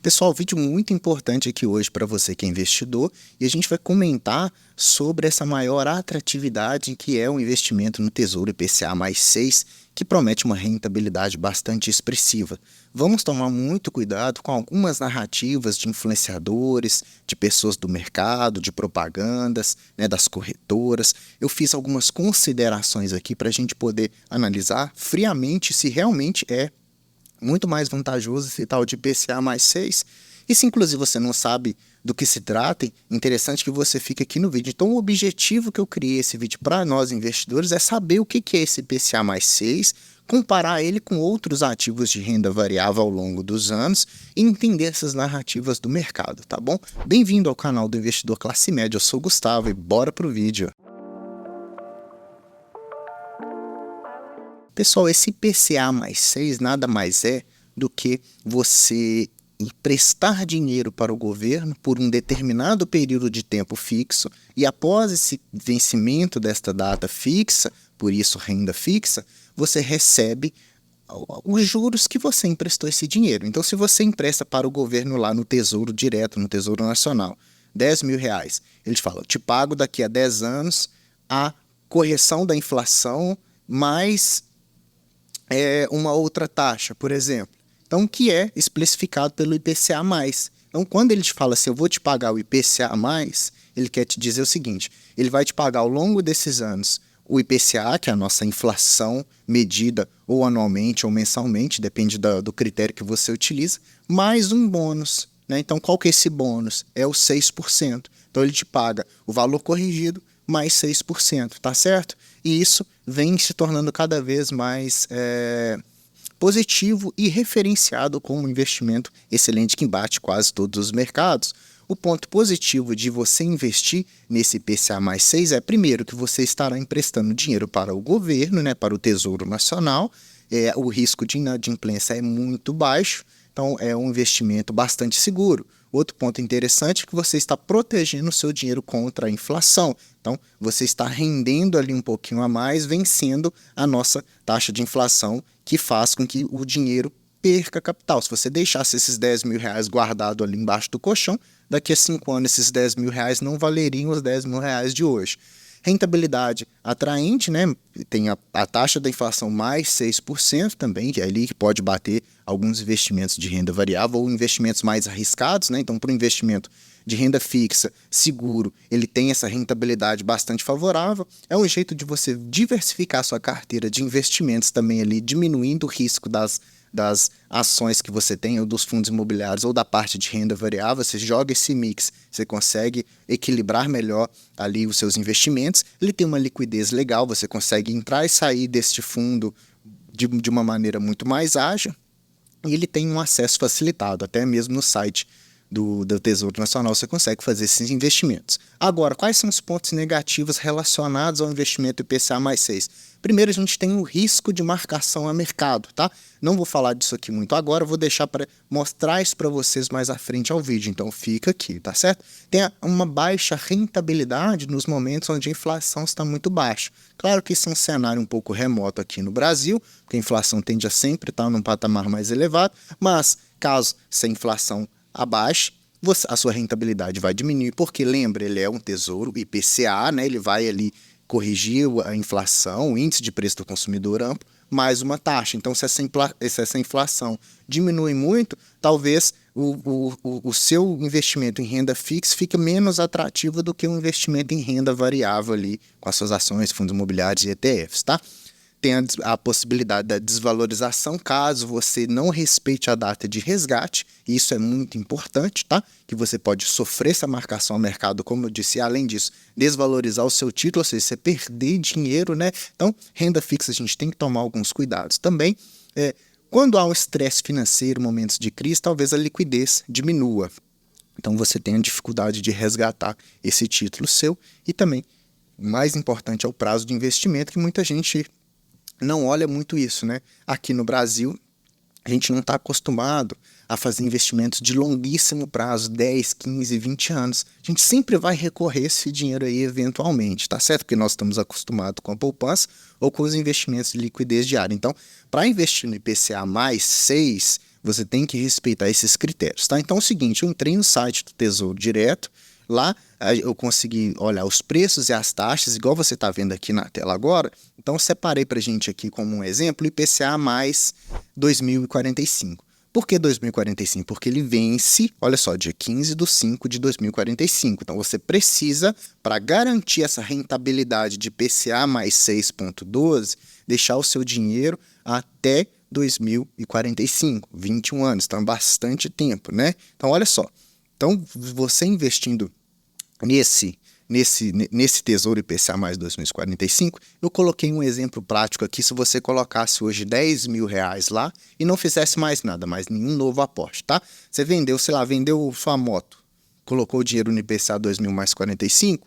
Pessoal, vídeo muito importante aqui hoje para você que é investidor e a gente vai comentar sobre essa maior atratividade que é o investimento no Tesouro IPCA mais 6, que promete uma rentabilidade bastante expressiva. Vamos tomar muito cuidado com algumas narrativas de influenciadores, de pessoas do mercado, de propagandas, das corretoras. Eu fiz algumas considerações aqui para a gente poder analisar friamente se realmente é muito mais vantajoso esse tal de IPCA mais 6. E se inclusive você não sabe do que se trata, interessante que você fique aqui no vídeo. Então o objetivo que eu criei esse vídeo para nós investidores é saber o que é esse IPCA mais 6, comparar ele com outros ativos de renda variável ao longo dos anos e entender essas narrativas do mercado, tá bom? Bem-vindo ao canal do Investidor Classe Média, eu sou o Gustavo e bora pro vídeo. Pessoal, esse IPCA mais 6 nada mais é do que você emprestar dinheiro para o governo por um determinado período de tempo fixo e após esse vencimento desta data fixa, por isso renda fixa, você recebe os juros que você emprestou esse dinheiro. Então, se você empresta para o governo lá no Tesouro Direto, no Tesouro Nacional, R$10.000, ele te fala, eu te pago daqui a 10 anos a correção da inflação mais uma outra taxa, por exemplo. Então, que é especificado pelo IPCA+. Então, quando ele te fala assim, eu vou te pagar o IPCA+, ele quer te dizer o seguinte, ele vai te pagar ao longo desses anos o IPCA, que é a nossa inflação medida ou anualmente ou mensalmente, depende do critério que você utiliza, mais um bônus. Então, qual que é esse bônus? É o 6%. Então, ele te paga o valor corrigido mais 6%, tá certo? E isso vem se tornando cada vez mais positivo e referenciado como um investimento excelente que bate quase todos os mercados. O ponto positivo de você investir nesse IPCA mais 6 é, primeiro, que você estará emprestando dinheiro para o governo, para o Tesouro Nacional, o risco de inadimplência é muito baixo, então é um investimento bastante seguro. Outro ponto interessante é que você está protegendo o seu dinheiro contra a inflação. Então, você está rendendo ali um pouquinho a mais, vencendo a nossa taxa de inflação, que faz com que o dinheiro perca capital. Se você deixasse esses R$10.000 guardado ali embaixo do colchão, daqui a 5 anos esses R$10.000 não valeriam os R$10.000 de hoje. Rentabilidade atraente, tem a taxa da inflação mais 6% também, que é ali que pode bater alguns investimentos de renda variável ou investimentos mais arriscados, Então, para o investimento de renda fixa, seguro, ele tem essa rentabilidade bastante favorável. É um jeito de você diversificar sua carteira de investimentos também ali, diminuindo o risco das ações que você tem, ou dos fundos imobiliários, ou da parte de renda variável. Você joga esse mix, você consegue equilibrar melhor ali os seus investimentos. Ele tem uma liquidez legal, você consegue entrar e sair deste fundo de uma maneira muito mais ágil, e ele tem um acesso facilitado, até mesmo no site do Tesouro Nacional você consegue fazer esses investimentos. Agora, quais são os pontos negativos relacionados ao investimento IPCA mais 6? Primeiro, a gente tem o risco de marcação a mercado, tá? Não vou falar disso aqui muito agora, vou deixar para mostrar isso para vocês mais à frente ao vídeo, então fica aqui, tá certo? Tem uma baixa rentabilidade nos momentos onde a inflação está muito baixa. Claro que isso é um cenário um pouco remoto aqui no Brasil, porque a inflação tende a sempre estar num patamar mais elevado, mas caso essa inflação abaixe, a sua rentabilidade vai diminuir, porque lembra, ele é um tesouro IPCA, ele vai ali corrigir a inflação, o índice de preço do consumidor amplo, mais uma taxa. Então, se essa inflação diminui muito, talvez o seu investimento em renda fixa fique menos atrativo do que um investimento em renda variável ali, com as suas ações, fundos imobiliários e ETFs, tá? Tem a possibilidade da desvalorização caso você não respeite a data de resgate, e isso é muito importante, tá? Que você pode sofrer essa marcação ao mercado, como eu disse, e além disso, desvalorizar o seu título, ou seja, você perder dinheiro, Então, renda fixa a gente tem que tomar alguns cuidados. Também, quando há um estresse financeiro, momentos de crise, talvez a liquidez diminua. Então, você tem a dificuldade de resgatar esse título seu, e também, o mais importante é o prazo de investimento, que muita gente não olha muito isso, Aqui no Brasil, a gente não está acostumado a fazer investimentos de longuíssimo prazo, 10, 15, 20 anos. A gente sempre vai recorrer a esse dinheiro aí eventualmente, tá certo? Porque nós estamos acostumados com a poupança ou com os investimentos de liquidez diária. Então, para investir no IPCA mais 6, você tem que respeitar esses critérios, tá? Então é o seguinte, eu entrei no site do Tesouro Direto, lá eu consegui olhar os preços e as taxas, igual você está vendo aqui na tela agora. Então eu separei para a gente aqui como um exemplo o IPCA mais 2045. Por que 2045? Porque ele vence, olha só, dia 15/5/2045. Então você precisa, para garantir essa rentabilidade de IPCA mais 6,12, deixar o seu dinheiro até 2045, 21 anos. Então é bastante tempo, né? Então olha só. Então, você investindo nesse Tesouro IPCA mais 2045, eu coloquei um exemplo prático aqui. Se você colocasse hoje R$10.000 lá e não fizesse mais nada, mais nenhum novo aporte, tá? Você vendeu, sei lá, vendeu sua moto, colocou o dinheiro no IPCA 2000 mais 45,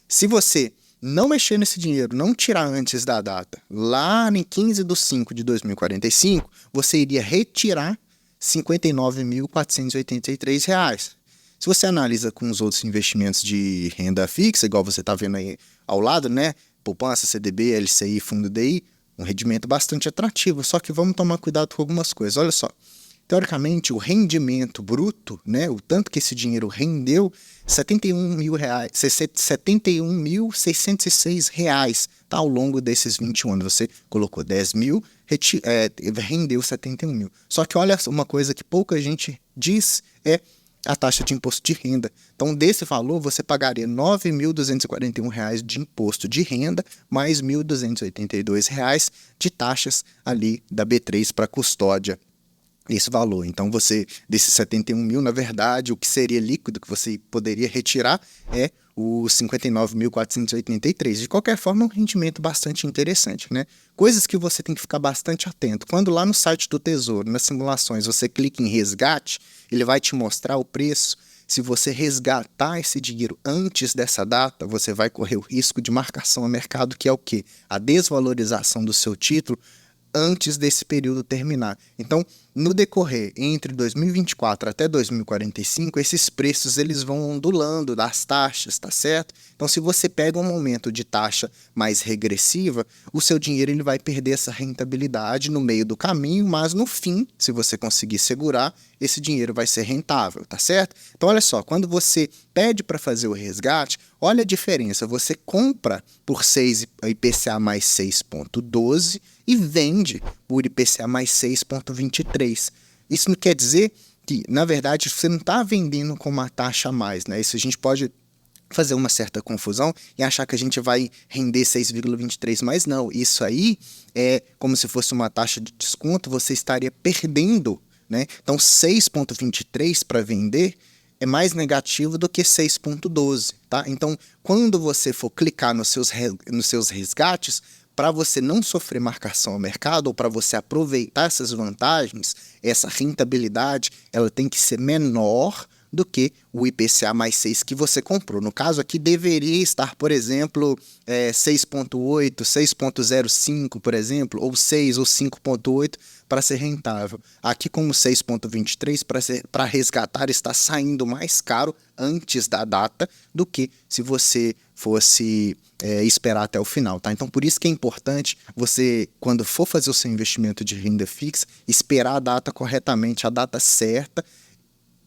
se você não mexer nesse dinheiro, não tirar antes da data, lá em 15/5/2045, você iria retirar R$ 59.483. Se você analisa com os outros investimentos de renda fixa, igual você está vendo aí ao lado, né? Poupança, CDB, LCI, Fundo DI, um rendimento bastante atrativo. Só que vamos tomar cuidado com algumas coisas. Olha só, teoricamente o rendimento bruto, né? O tanto que esse dinheiro rendeu, R$ 71.606, tá? Ao longo desses 21 anos. Você colocou 10 mil, rendeu 71 mil. Só que olha uma coisa que pouca gente diz é a taxa de imposto de renda. Então, desse valor, você pagaria R$ 9.241 de imposto de renda, mais R$ 1.282 de taxas ali da B3 para custódia. Esse valor. Então, você, desses 71 mil, na verdade, o que seria líquido que você poderia retirar é os 59.483. De qualquer forma, é um rendimento bastante interessante, né? Coisas que você tem que ficar bastante atento. Quando lá no site do Tesouro, nas simulações, você clica em resgate, ele vai te mostrar o preço. Se você resgatar esse dinheiro antes dessa data, você vai correr o risco de marcação a mercado, que é o quê? A desvalorização do seu título antes desse período terminar. Então, no decorrer entre 2024 até 2045, esses preços eles vão ondulando das taxas, tá certo? Então, se você pega um momento de taxa mais regressiva, o seu dinheiro ele vai perder essa rentabilidade no meio do caminho, mas no fim, se você conseguir segurar, esse dinheiro vai ser rentável, tá certo? Então, olha só, quando você pede para fazer o resgate, olha a diferença. Você compra por 6 IPCA mais 6,12 e vende por IPCA mais 6,23. Isso não quer dizer que, na verdade, você não está vendendo com uma taxa a mais, né? Isso a gente pode fazer uma certa confusão e achar que a gente vai render 6,23, mas não. Isso aí é como se fosse uma taxa de desconto, você estaria perdendo, né? Então, 6,23 para vender é mais negativo do que 6,12, tá? Então, quando você for clicar nos seus resgates, para você não sofrer marcação ao mercado ou para você aproveitar essas vantagens, essa rentabilidade, ela tem que ser menor do que o IPCA mais 6 que você comprou. No caso aqui, deveria estar, por exemplo, 6,8, 6,05, por exemplo, ou 6 ou 5,8 para ser rentável. Aqui, como 6,23, para resgatar, está saindo mais caro antes da data do que se você fosse esperar até o final, tá? Então, por isso que é importante você, quando for fazer o seu investimento de renda fixa, esperar a data corretamente, a data certa,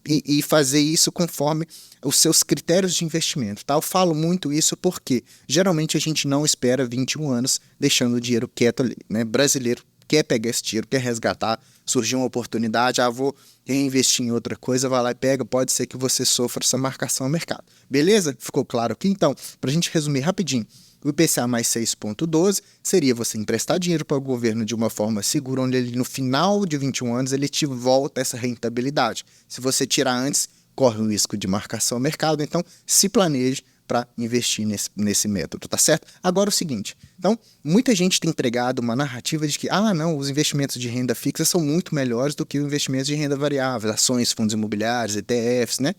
e fazer isso conforme os seus critérios de investimento, tá? Eu falo muito isso porque geralmente a gente não espera 21 anos deixando o dinheiro quieto ali, né? Brasileiro quer pegar esse dinheiro, quer resgatar, surgiu uma oportunidade, vou reinvestir em outra coisa, vai lá e pega, pode ser que você sofra essa marcação ao mercado. Beleza? Ficou claro aqui? Então, para a gente resumir rapidinho, o IPCA mais 6,12 seria você emprestar dinheiro para o governo de uma forma segura, onde ele, no final de 21 anos ele te volta essa rentabilidade. Se você tirar antes, corre o risco de marcação ao mercado, então se planeje para investir nesse método, tá certo? Agora o seguinte, então, muita gente tem pregado uma narrativa de que, não, os investimentos de renda fixa são muito melhores do que os investimentos de renda variável, ações, fundos imobiliários, ETFs, né?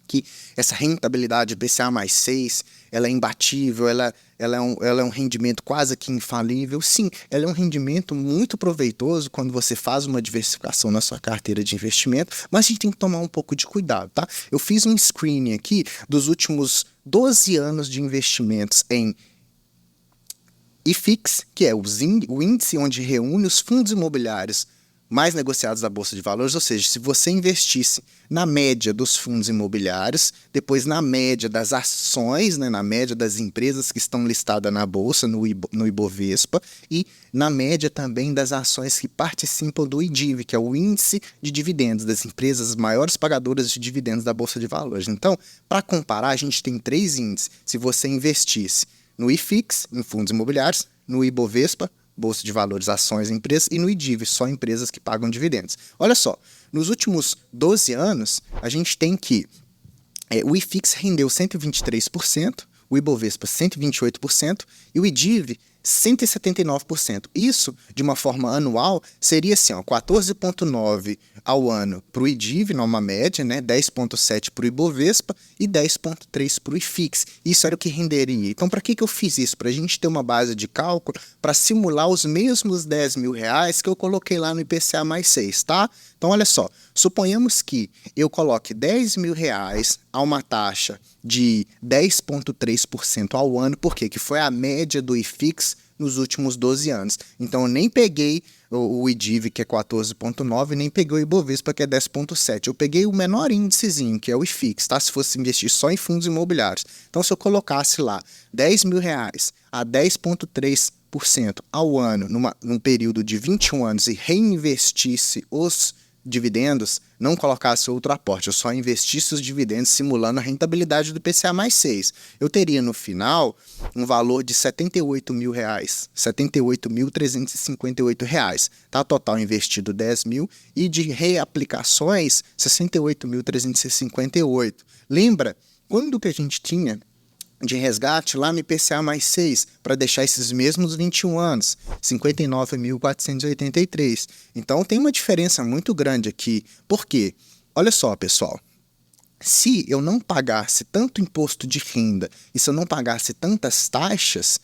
Que essa rentabilidade IPCA mais 6, ela é imbatível, ela é um rendimento quase que infalível. Sim, ela é um rendimento muito proveitoso quando você faz uma diversificação na sua carteira de investimento, mas a gente tem que tomar um pouco de cuidado, tá? Eu fiz um screening aqui dos últimos 12 anos de investimentos em IFIX, que é o índice onde reúne os fundos imobiliários mais negociados da Bolsa de Valores, ou seja, se você investisse na média dos fundos imobiliários, depois na média das ações, né, na média das empresas que estão listadas na Bolsa, no Ibovespa, e na média também das ações que participam do IDIV, que é o Índice de Dividendos, das empresas maiores pagadoras de dividendos da Bolsa de Valores. Então, para comparar, a gente tem 3 índices. Se você investisse no IFIX, em fundos imobiliários, no Ibovespa, Bolsa de Valores, ações, empresas, e no IDIV, só empresas que pagam dividendos. Olha só, nos últimos 12 anos, a gente tem que o IFIX rendeu 123%, o Ibovespa 128% e o IDIV 179%. Isso, de uma forma anual, seria assim, 14,9% ao ano para o IDIV, numa média, né, 10,7% para o Ibovespa e 10,3% para o IFIX. Isso era o que renderia. Então, para que eu fiz isso? Para a gente ter uma base de cálculo para simular os mesmos R$ 10.000 que eu coloquei lá no IPCA mais 6, tá? Então, olha só, suponhamos que eu coloque R$ 10.000 a uma taxa de 10,3% ao ano, porque que foi a média do IFIX nos últimos 12 anos. Então, eu nem peguei o IDIV, que é 14,9%, nem peguei o Ibovespa, que é 10,7%. Eu peguei o menor índicezinho, que é o IFIX, tá? Se fosse investir só em fundos imobiliários. Então, se eu colocasse lá R$ 10.000 a 10,3% ao ano, num período de 21 anos, e reinvestisse os dividendos, não colocasse outro aporte, eu só investisse os dividendos simulando a rentabilidade do IPCA mais 6. Eu teria no final um valor de R$ 78.000, R$ 78.358, tá? Total investido 10.000 e de reaplicações 68.358. Lembra quando que a gente tinha de resgate lá no IPCA mais 6, para deixar esses mesmos 21 anos, 59.483. Então tem uma diferença muito grande aqui. Por quê? Olha só, pessoal, se eu não pagasse tanto imposto de renda e se eu não pagasse tantas taxas,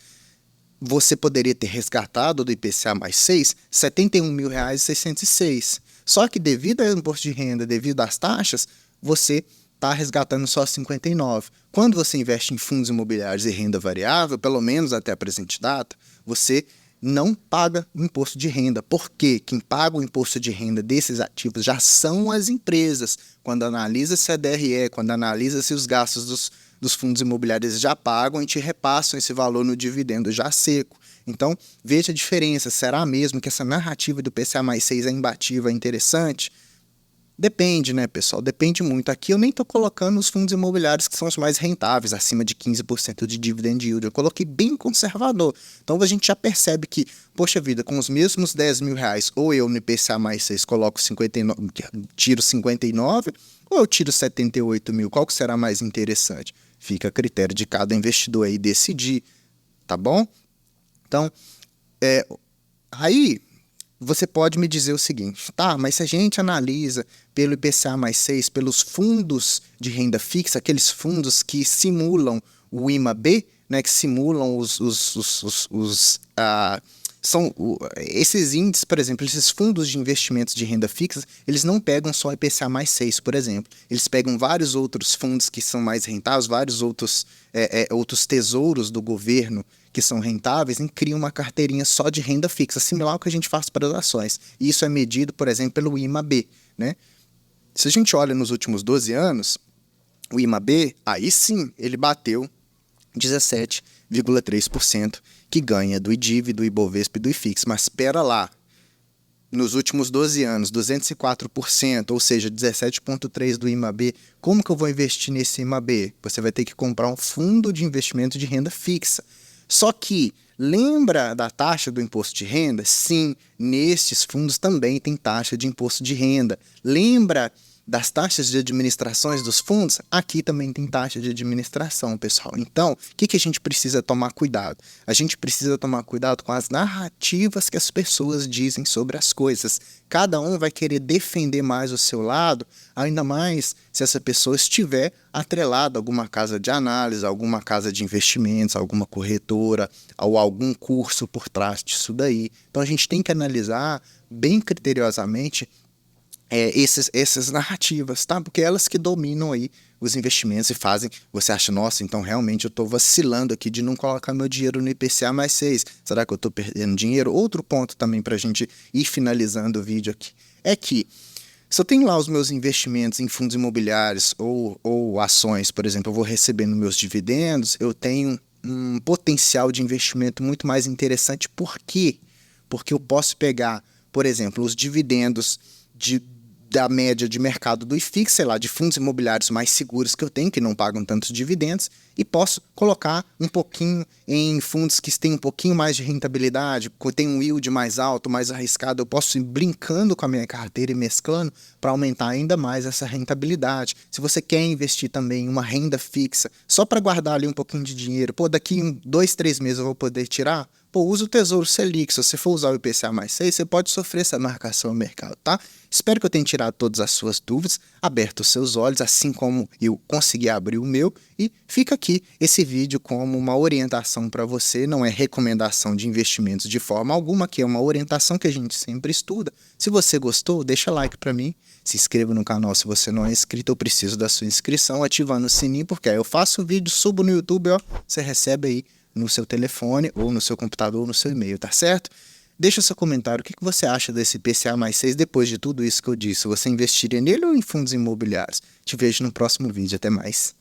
você poderia ter resgatado do IPCA mais 6, R$ 71.606. Só que devido ao imposto de renda, devido às taxas, você está resgatando só 59. Quando você investe em fundos imobiliários e renda variável, pelo menos até a presente data, você não paga imposto de renda. Porque quem paga o imposto de renda desses ativos já são as empresas. Quando analisa-se a DRE, quando analisa-se os gastos dos fundos imobiliários já pagam e te repassam esse valor no dividendo já seco. Então, veja a diferença. Será mesmo que essa narrativa do IPCA mais 6 é imbatível, é interessante? Depende, né, pessoal? Depende muito. Aqui eu nem estou colocando os fundos imobiliários que são os mais rentáveis, acima de 15% de dividend yield. Eu coloquei bem conservador. Então a gente já percebe que, poxa vida, com os mesmos R$ 10.000, ou eu no IPCA mais 6 coloco 59, tiro 59, ou eu tiro 78 mil. Qual que será mais interessante? Fica a critério de cada investidor aí decidir, tá bom? Então, aí você pode me dizer o seguinte, tá, mas se a gente analisa pelo IPCA mais 6, pelos fundos de renda fixa, aqueles fundos que simulam o IMAB, né, que simulam esses índices, por exemplo, esses fundos de investimentos de renda fixa, eles não pegam só IPCA mais 6, por exemplo. Eles pegam vários outros fundos que são mais rentáveis, vários outros tesouros do governo que são rentáveis e criam uma carteirinha só de renda fixa, similar ao que a gente faz para as ações. E isso é medido, por exemplo, pelo IMAB, né? Se a gente olha nos últimos 12 anos, o IMAB, aí sim, ele bateu 17,3% que ganha do IDIV, do Ibovespa e do IFIX. Mas espera lá, nos últimos 12 anos, 204%, ou seja, 17,3% do IMAB, como que eu vou investir nesse IMAB? Você vai ter que comprar um fundo de investimento de renda fixa. Só que, lembra da taxa do imposto de renda? Sim, nestes fundos também tem taxa de imposto de renda. Lembra das taxas de administrações dos fundos? Aqui também tem taxa de administração, pessoal. Então, o que a gente precisa tomar cuidado? A gente precisa tomar cuidado com as narrativas que as pessoas dizem sobre as coisas. Cada um vai querer defender mais o seu lado, ainda mais se essa pessoa estiver atrelada a alguma casa de análise, alguma casa de investimentos, alguma corretora, ou algum curso por trás disso daí. Então, a gente tem que analisar bem criteriosamente essas narrativas, tá? Porque elas que dominam aí os investimentos e fazem, você acha, nossa, então realmente eu estou vacilando aqui de não colocar meu dinheiro no IPCA mais 6. Será que eu estou perdendo dinheiro? Outro ponto também para a gente ir finalizando o vídeo aqui é que se eu tenho lá os meus investimentos em fundos imobiliários ou ações, por exemplo, eu vou recebendo meus dividendos, eu tenho um potencial de investimento muito mais interessante. Por quê? Porque eu posso pegar, por exemplo, os dividendos da média de mercado do IFIX, sei lá, de fundos imobiliários mais seguros que eu tenho, que não pagam tantos dividendos, e posso colocar um pouquinho em fundos que têm um pouquinho mais de rentabilidade, que tem um yield mais alto, mais arriscado. Eu posso ir brincando com a minha carteira e mesclando para aumentar ainda mais essa rentabilidade. Se você quer investir também em uma renda fixa, só para guardar ali um pouquinho de dinheiro, daqui 2, 3 meses eu vou poder tirar, usa o Tesouro Selic. Se você for usar o IPCA mais 6, você pode sofrer essa marcação no mercado, tá? Espero que eu tenha tirado todas as suas dúvidas, aberto os seus olhos, assim como eu consegui abrir o meu, e fica aqui esse vídeo como uma orientação para você, não é recomendação de investimentos de forma alguma, que é uma orientação que a gente sempre estuda. Se você gostou, deixa like para mim, se inscreva no canal se você não é inscrito, eu preciso da sua inscrição, ativando o sininho, porque aí eu faço o vídeo, subo no YouTube, ó, você recebe aí no seu telefone, ou no seu computador, ou no seu e-mail, tá certo? Deixa seu comentário, o que você acha desse IPCA mais 6 depois de tudo isso que eu disse? Você investiria nele ou em fundos imobiliários? Te vejo no próximo vídeo, até mais.